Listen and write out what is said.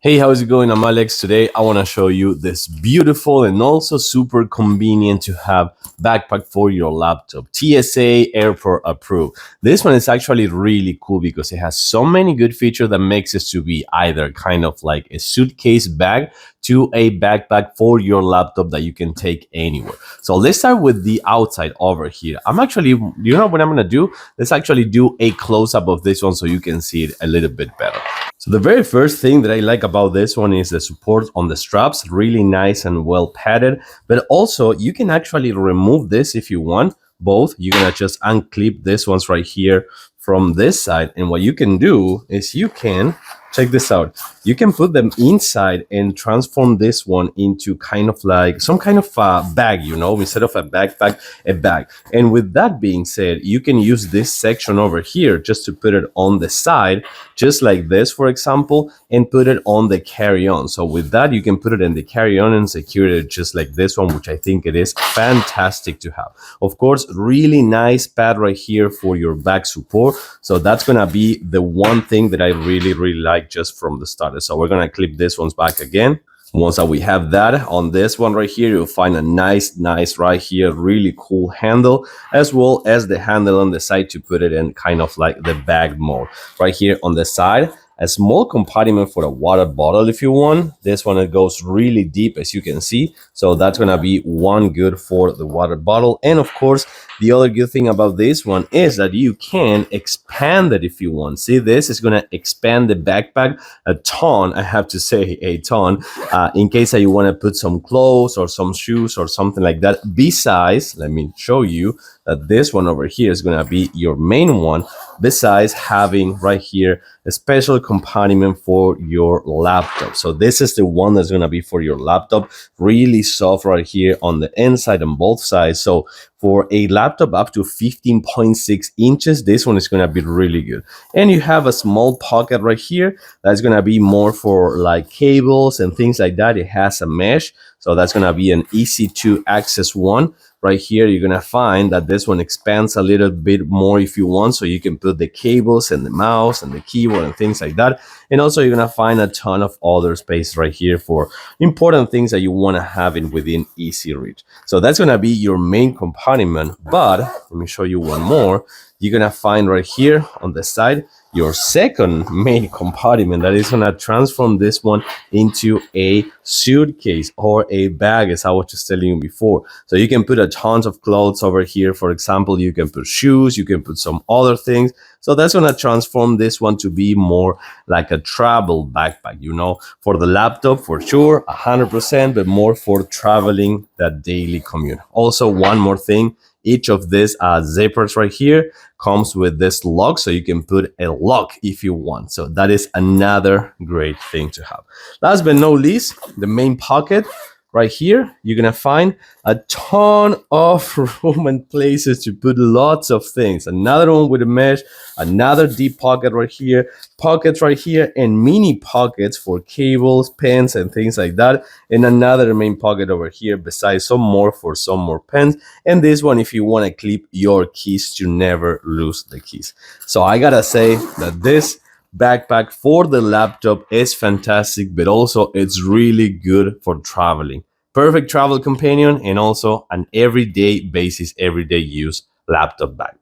Hey, how's it going? I'm Alex. Today I want to show you this beautiful and also super convenient to have backpack for your laptop. TSA Airport approved. This one is actually really cool because it has so many good features that makes it to be either kind of like a suitcase bag to a backpack for your laptop that you can take anywhere. So let's start with the outside over here. I'm actually, you know what I'm going to do? Let's actually do a close-up of this one so you can see it a little bit better. So the very first thing that I like about this one is the support on the straps, really nice and well padded, but also you can actually remove this if you want. Both, you're gonna just unclip this ones right here from this side, and what you can do is you can check this out. You can put them inside and transform this one into kind of like some kind of bag, you know, instead of a backpack, a bag. And with that being said, you can use this section over here just to put it on the side, just like this, for example, and put it on the carry-on. So with that, you can put it in the carry-on and secure it just like this one, which I think it is fantastic to have. Of course, really nice pad right here for your back support. So that's gonna be the one thing that I really like just from the start. So we're gonna clip this one's back again. Once that we have that on this one right here, you'll find a nice right here, really cool handle, as well as the handle on the side to put it in kind of like the bag mode. Right here on the side, a small compartment for a water bottle if you want. This one, it goes really deep, as you can see. So that's gonna be one good for the water bottle. And of course, the other good thing about this one is that you can expand it if you want. See, this is gonna expand the backpack a ton. I have to say a ton, in case that you wanna put some clothes or some shoes or something like that. Besides, let me show you that this one over here is gonna be your main one. Besides having right here a special compartment for your laptop. So this is the one that's going to be for your laptop, really soft right here on the inside on both sides. So for a laptop up to 15.6 inches, this one is going to be really good. And you have a small pocket right here that's going to be more for like cables and things like that. It has a mesh, so that's going to be an easy to access one. Right here, you're gonna find that this one expands a little bit more if you want, so you can put the cables and the mouse and the keyboard and things like that. And also, you're gonna find a ton of other space right here for important things that you want to have in within easy reach. So that's gonna be your main compartment. But let me show you one more. You're gonna find right here on the side your second main compartment that is gonna transform this one into a suitcase or a bag, as I was just telling you before. So you can put a tons of clothes over here. For example, you can put shoes, you can put some other things. So that's gonna transform this one to be more like a travel backpack, you know, for the laptop for sure, 100%, but more for traveling that daily commute. Also, one more thing. Each of these zippers right here comes with this lock, so you can put a lock if you want. So that is another great thing to have. Last but not least, the main pocket. Right here, you're gonna find a ton of room and places to put lots of things. Another one with a mesh, another deep pocket right here, pockets right here, and mini pockets for cables, pens, and things like that. And another main pocket over here, besides some more for some more pens. And this one, if you want to clip your keys to never lose the keys. So I gotta say that this backpack for the laptop is fantastic, but also it's really good for traveling. Perfect travel companion and also an everyday basis, everyday use laptop bag.